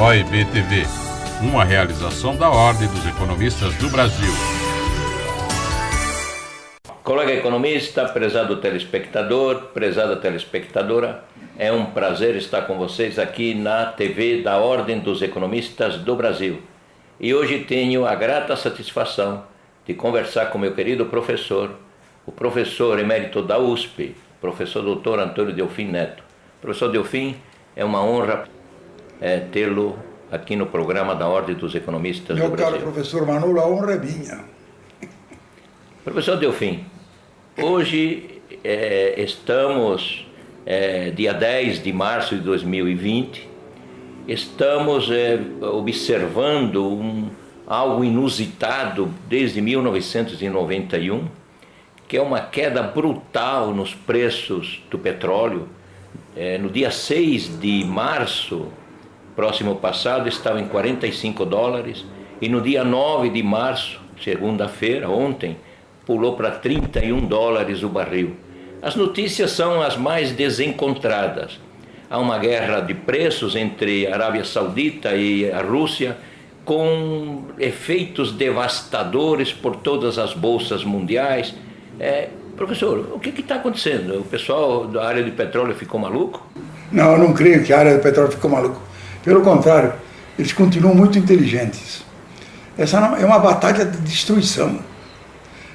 OEB-TV, uma realização da Ordem dos Economistas do Brasil. Colega economista, prezado telespectador, prezada telespectadora, é um prazer estar com vocês aqui na TV da Ordem dos Economistas do Brasil. E hoje tenho a grata satisfação de conversar com meu querido professor, o professor emérito da USP, professor Dr. Antônio Delfim Neto. Professor Delfim, é uma honra tê-lo aqui no programa da Ordem dos Economistas do Brasil. Meu caro professor Manolo, a honra é minha. Professor Delfim, hoje estamos, dia 10 de março de 2020, estamos observando algo inusitado desde 1991, que é uma queda brutal nos preços do petróleo. No dia 6 de março, próximo passado, estava em $45, e no dia 9 de março, segunda-feira, ontem, pulou para $31 o barril. As notícias são as mais desencontradas. Há uma guerra de preços entre a Arábia Saudita e a Rússia, com efeitos devastadores por todas as bolsas mundiais. Professor, o que está acontecendo? O pessoal da área de petróleo ficou maluco? Não, eu não creio que a área de petróleo ficou maluco. Pelo contrário, eles continuam muito inteligentes. Essa é uma batalha de destruição,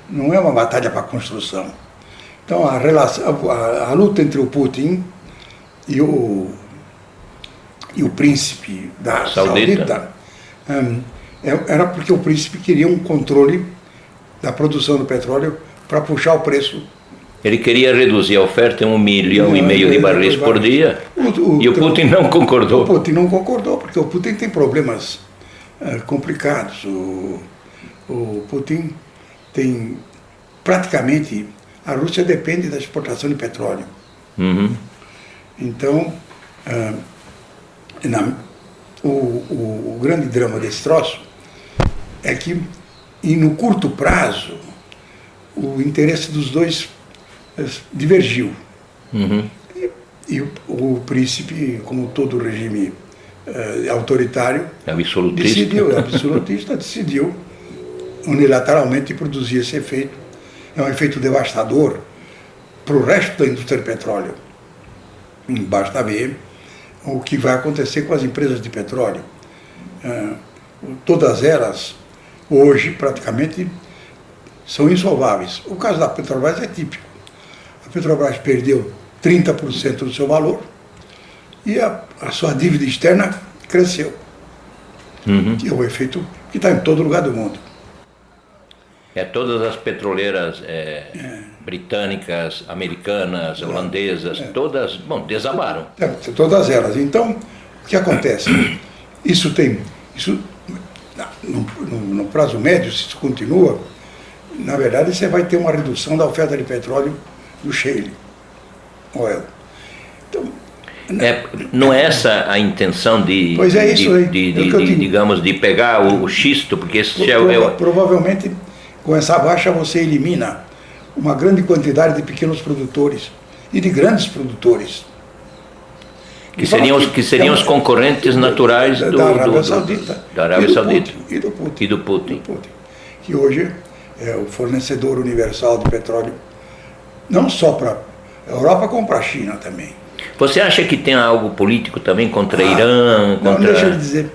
não é uma batalha para construção. Então a luta entre o Putin e o príncipe da Saudita era porque o príncipe queria um controle da produção do petróleo para puxar o preço. Ele queria reduzir a oferta em 1,5 milhão de barris por dia, e o Putin não concordou. O Putin não concordou, porque o Putin tem problemas complicados. O Putin tem praticamente... A Rússia depende da exportação de petróleo. Uhum. Então, o grande drama desse troço é que, e no curto prazo, o interesse dos dois divergiu. Uhum. E o príncipe, como todo regime autoritário, absolutista, decidiu unilateralmente produzir esse efeito. É um efeito devastador para o resto da indústria de petróleo. Basta ver o que vai acontecer com as empresas de petróleo. Todas elas, hoje, praticamente, são insolváveis. O caso da Petrobras é típico. A Petrobras perdeu 30% do seu valor e a sua dívida externa cresceu. Uhum. Que é um efeito que está em todo lugar do mundo. Todas as petroleiras britânicas, americanas, holandesas, todas, desabaram. Todas elas. Então, o que acontece? No prazo médio, se isso continua, na verdade você vai ter uma redução da oferta de petróleo do shale oil. Então, não é essa a intenção de pegar o xisto, porque esse provavelmente com essa baixa você elimina uma grande quantidade de pequenos produtores e de grandes produtores. Que seriam os concorrentes naturais da Arábia Saudita. Da Arábia Saudita. E do Putin. Que hoje é o fornecedor universal de petróleo, não só para a Europa, como para a China também. Você acha que tem algo político também contra Irã? Não, deixa eu dizer.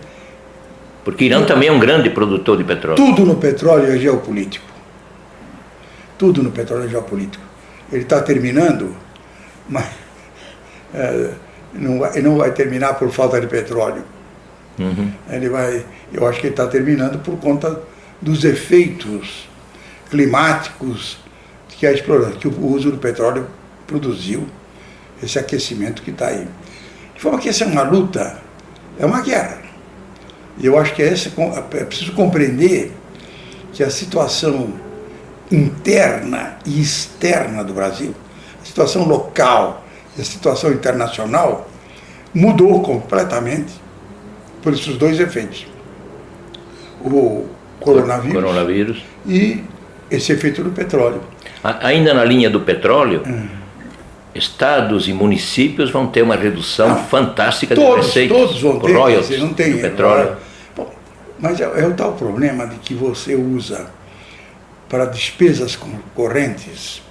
Porque Irã também é um grande produtor de petróleo. Tudo no petróleo é geopolítico. Tudo no petróleo é geopolítico. Ele está terminando, mas não vai terminar por falta de petróleo. Uhum. Eu acho que ele está terminando por conta dos efeitos climáticos que o uso do petróleo produziu, esse aquecimento que está aí. De forma que essa é uma luta, é uma guerra. E eu acho que é preciso compreender que a situação interna e externa do Brasil, a situação local e a situação internacional, mudou completamente por esses dois efeitos. O coronavírus e esse efeito do petróleo. Ainda na linha do petróleo, estados e municípios vão ter uma redução fantástica de receitas. Todos vão ter, royalties não tem do petróleo. Bom, mas é o tal problema de que você usa para despesas correntes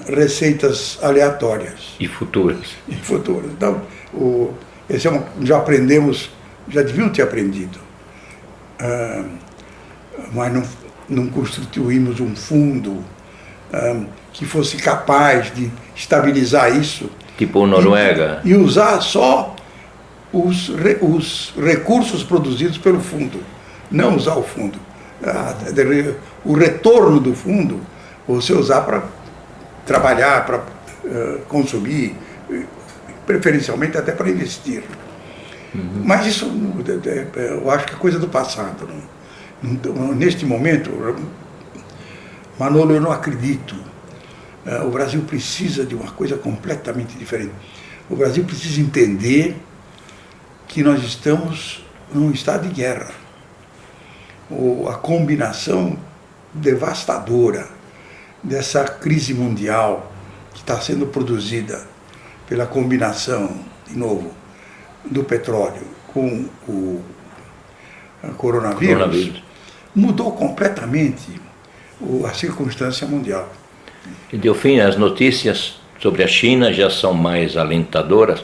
receitas aleatórias. E futuras. Então, já aprendemos, já deviam ter aprendido, mas não constituímos um fundo que fosse capaz de estabilizar isso. Tipo Noruega. E usar só os recursos produzidos pelo fundo, não usar o fundo. O retorno do fundo, você usar para trabalhar, para consumir, preferencialmente até para investir. Mas isso, eu acho que é coisa do passado. Neste momento, Manolo, eu não acredito. O Brasil precisa de uma coisa completamente diferente. O Brasil precisa entender que nós estamos num estado de guerra. A combinação devastadora dessa crise mundial que está sendo produzida pela combinação, de novo, do petróleo com o coronavírus, mudou completamente a circunstância mundial. E, Delfim, as notícias sobre a China já são mais alentadoras,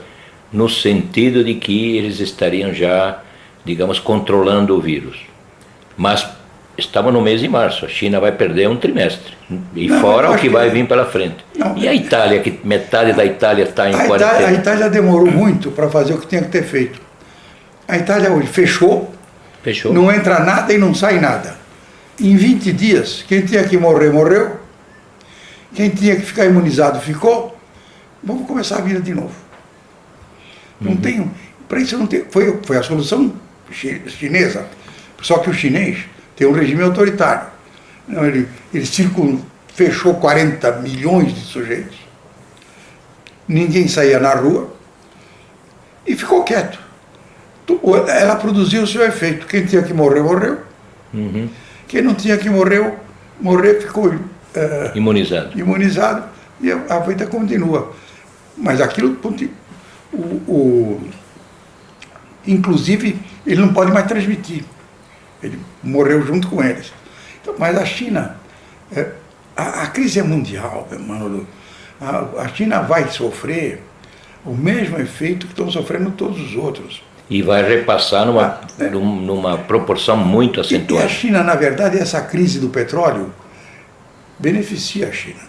no sentido de que eles estariam já, digamos, controlando o vírus. Mas estamos no mês de março, a China vai perder um trimestre, e fora o que vai vir pela frente. E a Itália, que metade da Itália está em quarentena? A Itália demorou muito para fazer o que tinha que ter feito. A Itália hoje fechou, não entra nada e não sai nada. Em 20 dias, quem tinha que morrer, morreu. Quem tinha que ficar imunizado, ficou. Vamos começar a vida de novo. Não tem, para isso não tem, foi a solução chinesa. Só que o chinês tem um regime autoritário. Ele fechou 40 milhões de sujeitos. Ninguém saía na rua e ficou quieto. Ela produziu o seu efeito. Quem tinha que morrer, morreu. Quem não tinha que morrer, ficou imunizado e a vida continua. Mas aquilo, inclusive, ele não pode mais transmitir. Ele morreu junto com eles. Então, mas a China, a crise é mundial, Manolo. A China vai sofrer o mesmo efeito que estão sofrendo todos os outros. E vai repassar numa proporção muito acentuada. E a China, na verdade, essa crise do petróleo beneficia a China.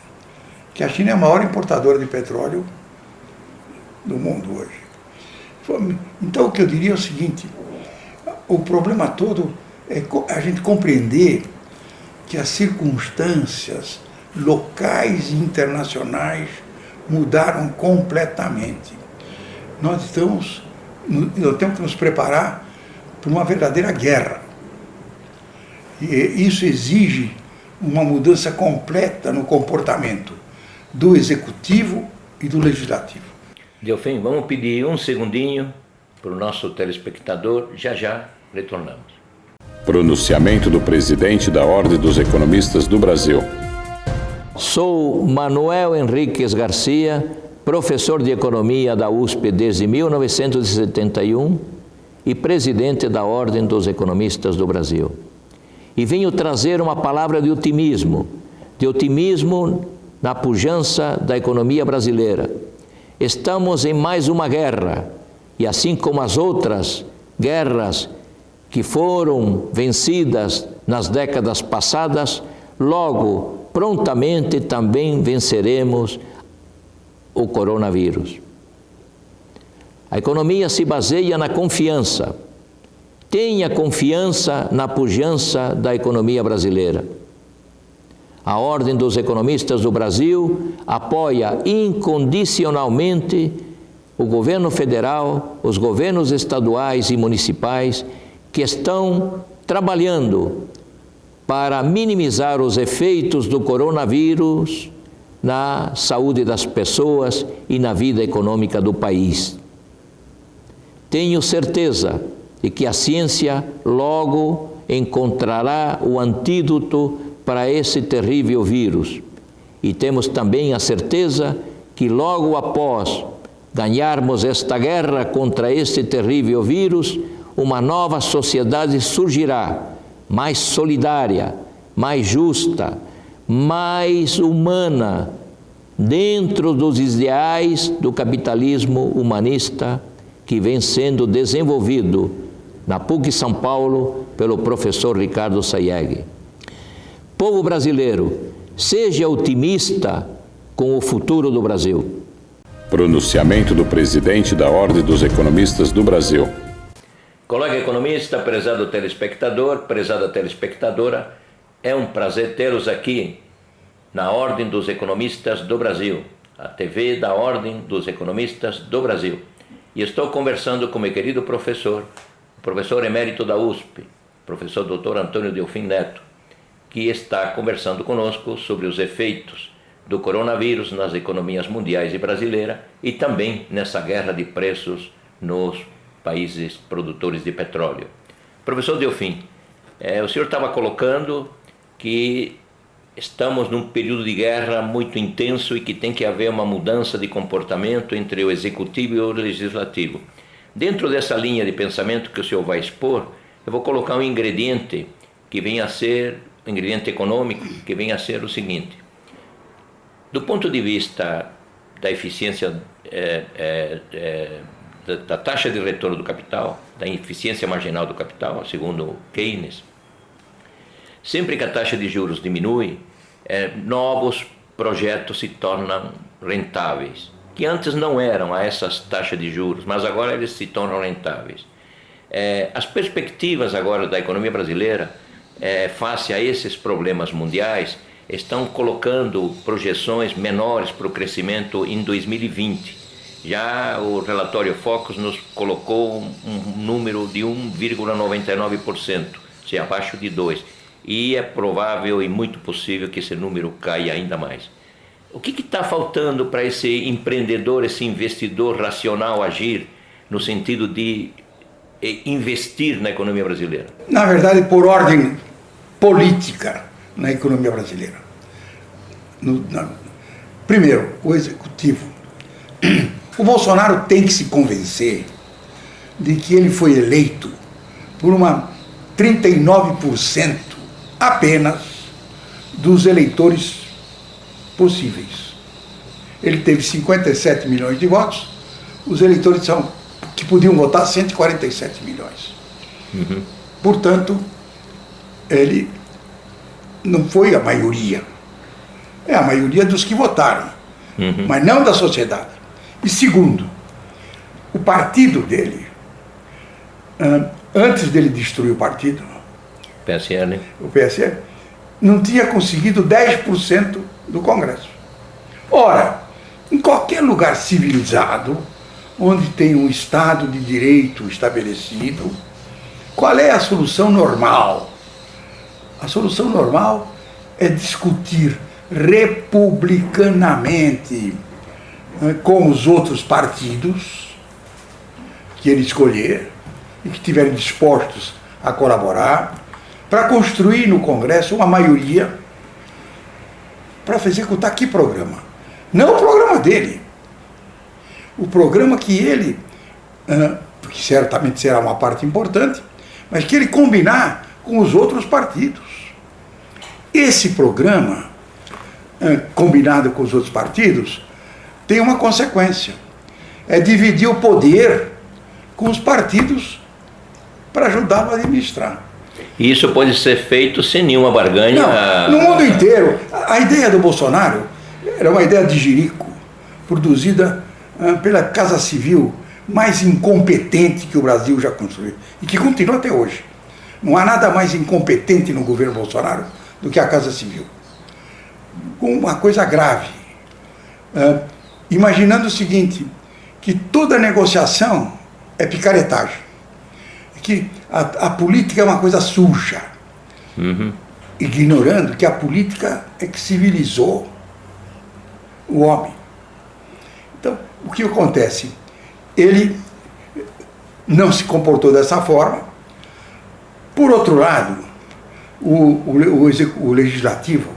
Porque a China é a maior importadora de petróleo do mundo hoje. Então, o que eu diria é o seguinte: o problema todo é a gente compreender que as circunstâncias locais e internacionais mudaram completamente. Nós temos que nos preparar para uma verdadeira guerra. E isso exige uma mudança completa no comportamento do executivo e do legislativo. Delfim, vamos pedir um segundinho para o nosso telespectador, já retornamos. Pronunciamento do presidente da Ordem dos Economistas do Brasil. Sou Manuel Henriques Garcia, professor de Economia da USP desde 1971 e presidente da Ordem dos Economistas do Brasil. E venho trazer uma palavra de otimismo na pujança da economia brasileira. Estamos em mais uma guerra, e assim como as outras guerras que foram vencidas nas décadas passadas, logo, prontamente também venceremos o coronavírus. A economia se baseia na confiança. Tenha confiança na pujança da economia brasileira. A Ordem dos Economistas do Brasil apoia incondicionalmente o governo federal, os governos estaduais e municipais que estão trabalhando para minimizar os efeitos do coronavírus na saúde das pessoas e na vida econômica do país. Tenho certeza de que a ciência logo encontrará o antídoto para esse terrível vírus. E temos também a certeza que logo após ganharmos esta guerra contra este terrível vírus, uma nova sociedade surgirá, mais solidária, mais justa, mais humana, dentro dos ideais do capitalismo humanista que vem sendo desenvolvido na PUC São Paulo pelo professor Ricardo Sayegh. Povo brasileiro, seja otimista com o futuro do Brasil. Pronunciamento do presidente da Ordem dos Economistas do Brasil. Colega economista, prezado telespectador, prezada telespectadora, é um prazer tê-los aqui na Ordem dos Economistas do Brasil, a TV da Ordem dos Economistas do Brasil. E estou conversando com meu querido professor, o professor emérito da USP, professor Dr. Antônio Delfim Neto, que está conversando conosco sobre os efeitos do coronavírus nas economias mundiais e brasileira e também nessa guerra de preços nos países produtores de petróleo. Professor Delfim, o senhor estava colocando que estamos num período de guerra muito intenso e que tem que haver uma mudança de comportamento entre o executivo e o legislativo. Dentro dessa linha de pensamento que o senhor vai expor, eu vou colocar um ingrediente que venha a ser, um ingrediente econômico, que venha a ser o seguinte. Do ponto de vista da eficiência da taxa de retorno do capital, da eficiência marginal do capital, segundo Keynes, sempre que a taxa de juros diminui, novos projetos se tornam rentáveis, que antes não eram a essas taxas de juros, mas agora eles se tornam rentáveis. As perspectivas agora da economia brasileira, face a esses problemas mundiais, estão colocando projeções menores para o crescimento em 2020. Já o relatório Focus nos colocou um número de 1,99%, se abaixo de 2%. E é provável e muito possível que esse número caia ainda mais. O que está faltando para esse empreendedor, esse investidor racional agir no sentido de investir na economia brasileira? Na verdade, por ordem política na economia brasileira. Primeiro, o executivo. O Bolsonaro tem que se convencer de que ele foi eleito por uma 39% apenas dos eleitores possíveis. Ele teve 57 milhões de votos, os eleitores que podiam votar 147 milhões. Uhum. Portanto, ele não foi a maioria. É a maioria dos que votaram, mas não da sociedade. E segundo, o partido dele, antes dele destruir o partido, o PSL, não tinha conseguido 10% do Congresso. Ora, em qualquer lugar civilizado, onde tem um Estado de Direito estabelecido, qual é a solução normal? A solução normal é discutir republicanamente com os outros partidos que ele escolher e que estiverem dispostos a colaborar, para construir no Congresso uma maioria para executar que programa? Não o programa dele. O programa que ele, que certamente será uma parte importante, mas que ele combinar com os outros partidos. Esse programa, combinado com os outros partidos, tem uma consequência. É dividir o poder com os partidos para ajudá-lo a administrar. E isso pode ser feito sem nenhuma barganha? Não, no mundo inteiro. A ideia do Bolsonaro era uma ideia de jirico, produzida pela Casa Civil mais incompetente que o Brasil já construiu, e que continua até hoje. Não há nada mais incompetente no governo Bolsonaro do que a Casa Civil. Uma coisa grave. Imaginando o seguinte, que toda negociação é picaretagem, que a política é uma coisa suja, ignorando que a política é que civilizou o homem. Então, o que acontece? Ele não se comportou dessa forma. Por outro lado, o legislativo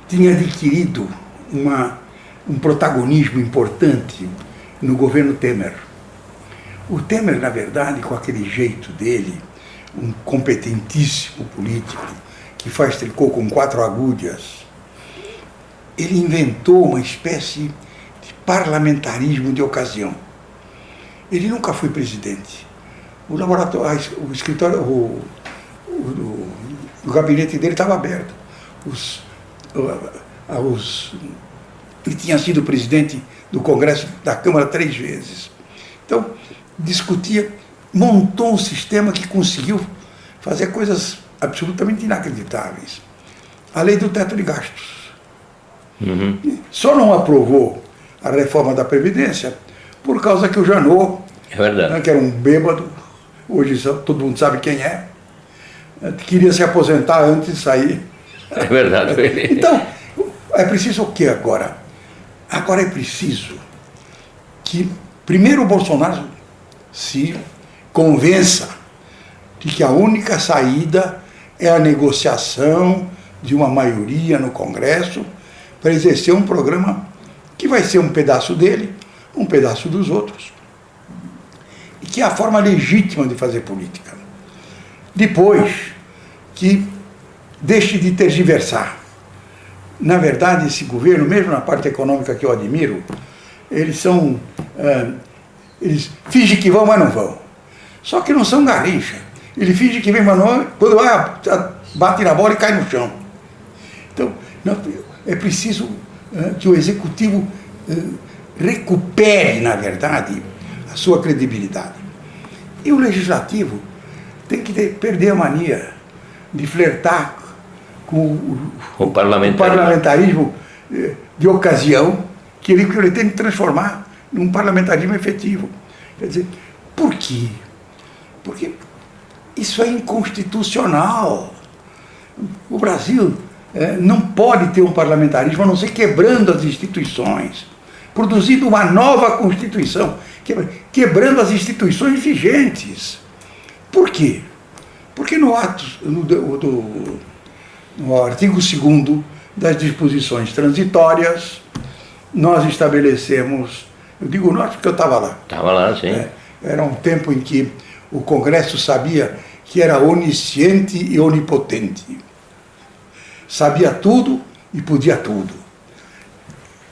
tinha adquirido uma um protagonismo importante no governo Temer. O Temer, na verdade, com aquele jeito dele, um competentíssimo político, que faz tricô com 4 agulhas, ele inventou uma espécie de parlamentarismo de ocasião. Ele nunca foi presidente. O laboratório, o escritório, o gabinete dele estava aberto. Ele tinha sido presidente do Congresso da Câmara 3 vezes. Então, discutia, montou um sistema que conseguiu fazer coisas absolutamente inacreditáveis. A lei do teto de gastos. Só não aprovou a reforma da Previdência por causa que o Janot, que era um bêbado, hoje todo mundo sabe quem é, queria se aposentar antes de sair. É verdade. Então, é preciso o que agora? Agora é preciso que, primeiro, o Bolsonaro se convença de que a única saída é a negociação de uma maioria no Congresso para exercer um programa que vai ser um pedaço dele, um pedaço dos outros, e que é a forma legítima de fazer política. Depois, que deixe de tergiversar. Na verdade, esse governo, mesmo na parte econômica que eu admiro, eles fingem que vão, mas não vão. Só que não são garrincha. Ele finge que vem, mas não, quando vai, bate na bola e cai no chão. Então, é preciso que o Executivo recupere, na verdade, a sua credibilidade. E o Legislativo tem que perder a mania de flertar com o parlamentarismo de ocasião, que ele pretende transformar num parlamentarismo efetivo. Quer dizer, por quê? Porque isso é inconstitucional. O Brasil não pode ter um parlamentarismo a não ser quebrando as instituições, produzindo uma nova Constituição, quebrando as instituições vigentes. Por quê? Porque no artigo 2º das disposições transitórias, nós estabelecemos, eu digo nós porque eu estava lá. Estava lá, sim. Era um tempo em que o Congresso sabia que era onisciente e onipotente. Sabia tudo e podia tudo.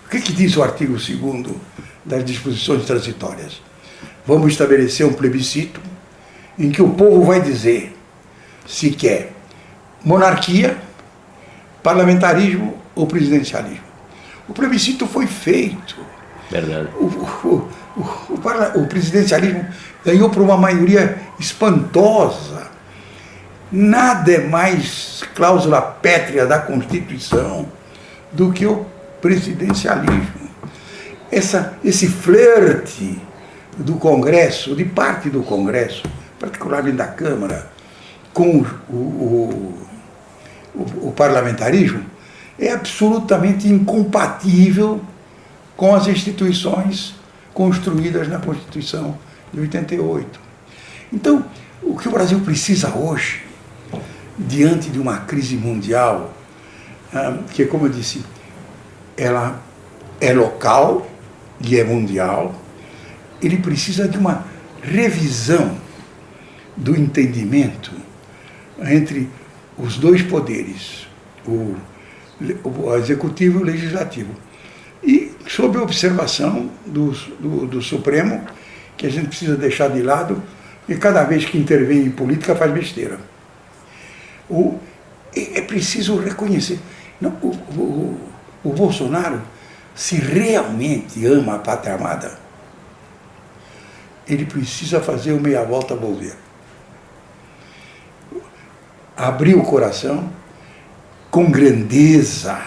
O que diz o artigo 2º das disposições transitórias? Vamos estabelecer um plebiscito em que o povo vai dizer se quer monarquia, parlamentarismo ou presidencialismo. O plebiscito foi feito. Verdade. O presidencialismo ganhou por uma maioria espantosa. Nada é mais cláusula pétrea da Constituição do que o presidencialismo. Esse flerte do Congresso, de parte do Congresso, particularmente da Câmara, com o parlamentarismo, é absolutamente incompatível com as instituições construídas na Constituição de 88. Então, o que o Brasil precisa hoje, diante de uma crise mundial, que, como eu disse, ela é local e é mundial, ele precisa de uma revisão do entendimento entre os dois poderes, o executivo e o legislativo, e sob a observação do Supremo, que a gente precisa deixar de lado, porque cada vez que intervém em política faz besteira. É preciso reconhecer, o Bolsonaro, se realmente ama a pátria amada, ele precisa fazer o meia-volta a volver. Abrir o coração com grandeza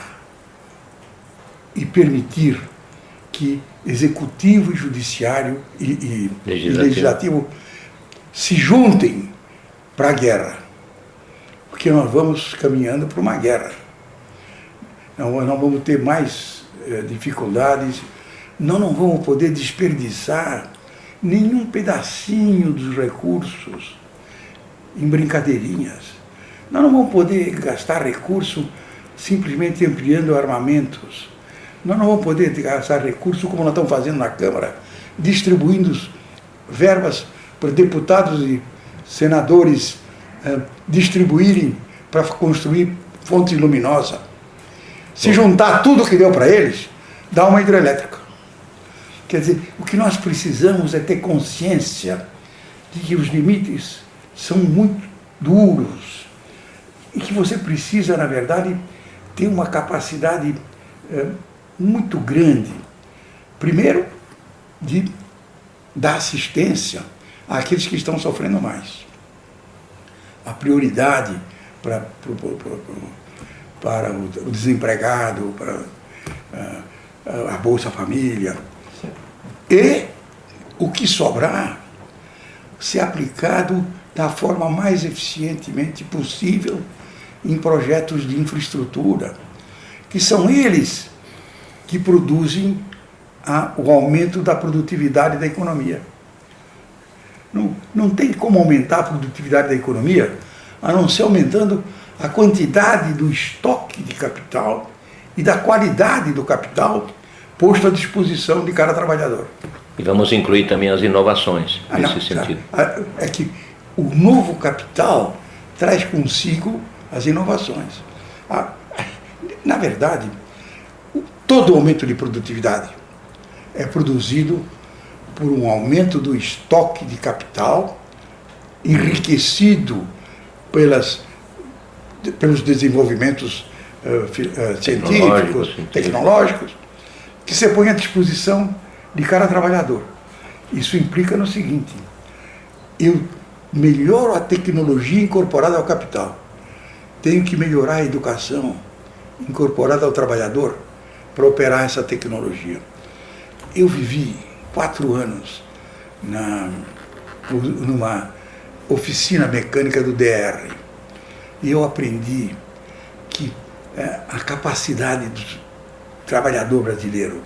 e permitir que executivo e judiciário e legislativo se juntem para a guerra. Porque nós vamos caminhando para uma guerra. Nós não vamos ter mais dificuldades, nós não vamos poder desperdiçar nenhum pedacinho dos recursos em brincadeirinhas. Nós não vamos poder gastar recurso simplesmente ampliando armamentos. Nós não vamos poder gastar recursos como nós estamos fazendo na Câmara, distribuindo verbas para deputados e senadores distribuírem para construir fonte luminosa. Se juntar tudo que deu para eles, dá uma hidrelétrica. Quer dizer, o que nós precisamos é ter consciência de que os limites são muito duros e que você precisa, na verdade, ter uma capacidade muito grande, primeiro, de dar assistência àqueles que estão sofrendo mais. A prioridade para o desempregado, para a Bolsa Família, e o que sobrar ser aplicado da forma mais eficientemente possível em projetos de infraestrutura, que são eles que produzem o aumento da produtividade da economia. Não tem como aumentar a produtividade da economia a não ser aumentando a quantidade do estoque de capital e da qualidade do capital posto à disposição de cada trabalhador. E vamos incluir também as inovações nesse sentido. É que o novo capital traz consigo as inovações. Na verdade, todo aumento de produtividade é produzido por um aumento do estoque de capital enriquecido pelos desenvolvimentos científicos, tecnológicos, que se põe à disposição de cada trabalhador. Isso implica no seguinte: eu melhoro a tecnologia incorporada ao capital, tenho que melhorar a educação incorporada ao trabalhador para operar essa tecnologia. Eu vivi 4 anos numa oficina mecânica do DR e eu aprendi que a capacidade do trabalhador brasileiro,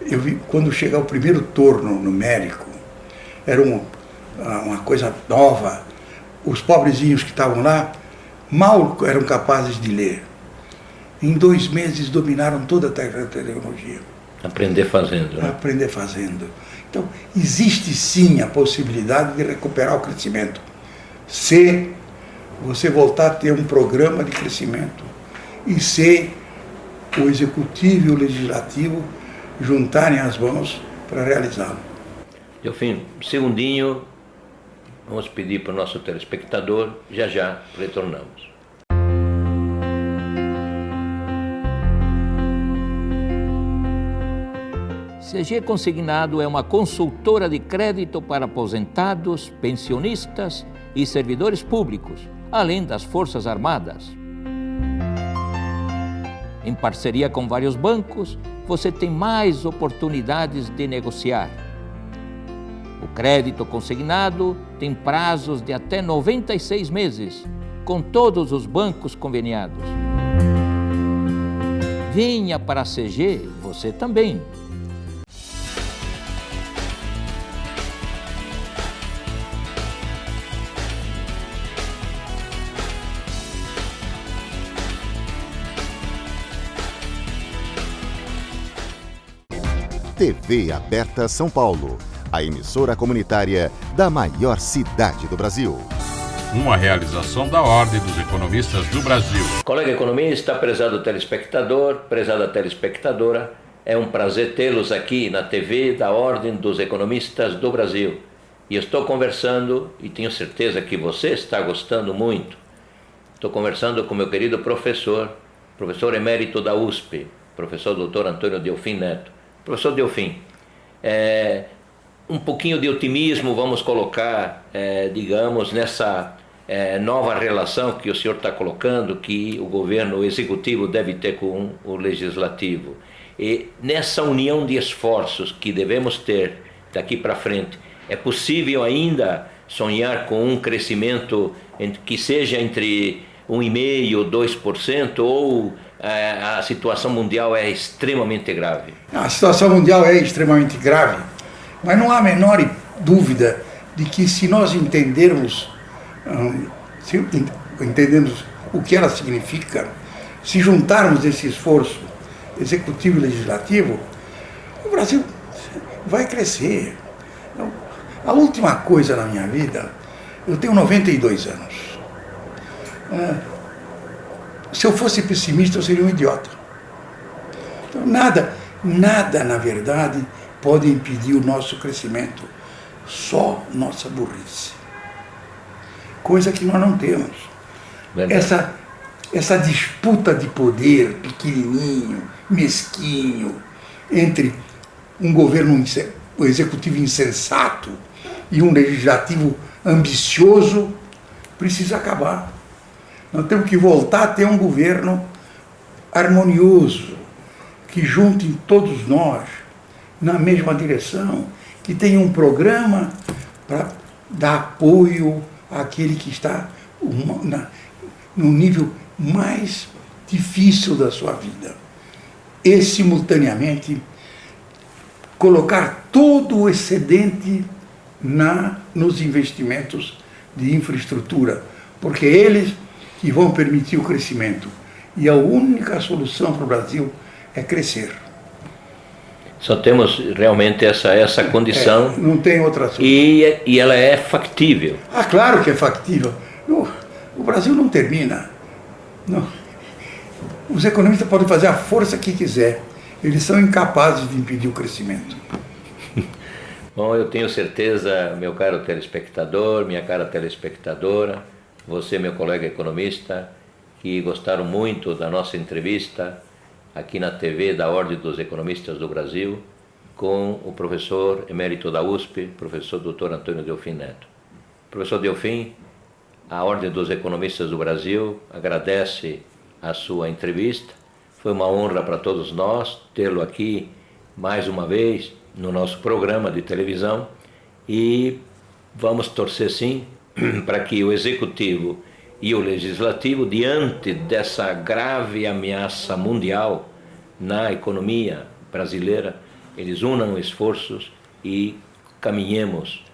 eu vi, quando chega o primeiro torno numérico, era uma coisa nova. Os pobrezinhos que estavam lá mal eram capazes de ler. Em 2 meses dominaram toda a tecnologia. Aprender fazendo, né? Aprender fazendo. Então, existe sim a possibilidade de recuperar o crescimento, se você voltar a ter um programa de crescimento e se o executivo e o legislativo juntarem as mãos para realizá-lo. Delfim, segundinho, vamos pedir para o nosso telespectador, já retornamos. CG Consignado é uma consultora de crédito para aposentados, pensionistas e servidores públicos, além das Forças Armadas. Em parceria com vários bancos, você tem mais oportunidades de negociar. O crédito consignado tem prazos de até 96 meses, com todos os bancos conveniados. Venha para a CG, você também. TV Aberta São Paulo, a emissora comunitária da maior cidade do Brasil. Uma realização da Ordem dos Economistas do Brasil. Colega economista, prezado telespectador, prezada telespectadora, é um prazer tê-los aqui na TV da Ordem dos Economistas do Brasil. E estou conversando, e tenho certeza que você está gostando muito, estou conversando com meu querido professor emérito da USP, professor Dr. Antônio Delfim Neto. Professor Delfim, um pouquinho de otimismo vamos colocar, digamos, nessa nova relação que o senhor está colocando, que o governo executivo deve ter com o legislativo. E nessa união de esforços que devemos ter daqui para frente, é possível ainda sonhar com um crescimento que seja entre 1,5% e 2%, ou a situação mundial é extremamente grave? A situação mundial é extremamente grave, mas não há a menor dúvida de que se nós entendermos o que ela significa, se juntarmos esse esforço executivo e legislativo, o Brasil vai crescer. Então, a última coisa na minha vida, eu tenho 92 anos. Se eu fosse pessimista, eu seria um idiota. Então, nada, na verdade, pode impedir o nosso crescimento. Só nossa burrice. Coisa que nós não temos. Essa disputa de poder pequenininho, mesquinho, entre um governo, um executivo insensato e um legislativo ambicioso, precisa acabar. Nós temos que voltar a ter um governo harmonioso, que junte todos nós na mesma direção, que tenha um programa para dar apoio àquele que está no nível mais difícil da sua vida. E, simultaneamente, colocar todo o excedente nos investimentos de infraestrutura, porque eles que vão permitir o crescimento. E a única solução para o Brasil é crescer. Só temos realmente essa condição. Não tem outra solução. E ela é factível. Ah, claro que é factível. O Brasil não termina. Não. Os economistas podem fazer a força que quiser. Eles são incapazes de impedir o crescimento. Bom, eu tenho certeza, meu caro telespectador, minha cara telespectadora, você, meu colega economista, que gostaram muito da nossa entrevista aqui na TV da Ordem dos Economistas do Brasil, com o professor emérito da USP, professor Dr. Antônio Delfim Neto. Professor Delfim, a Ordem dos Economistas do Brasil agradece a sua entrevista. Foi uma honra para todos nós tê-lo aqui mais uma vez no nosso programa de televisão e vamos torcer sim para que o Executivo e o Legislativo, diante dessa grave ameaça mundial na economia brasileira, eles unam esforços e caminhemos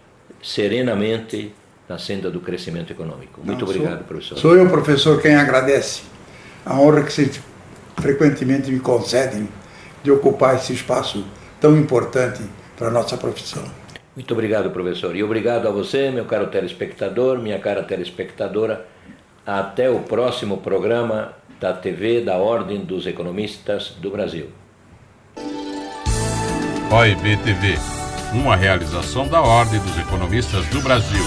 serenamente na senda do crescimento econômico. Muito obrigado, professor. Sou eu, professor, quem agradece a honra que vocês frequentemente me concedem de ocupar esse espaço tão importante para a nossa profissão. Muito obrigado, professor. E obrigado a você, meu caro telespectador, minha cara telespectadora. Até o próximo programa da TV da Ordem dos Economistas do Brasil. OEB TV, uma realização da Ordem dos Economistas do Brasil.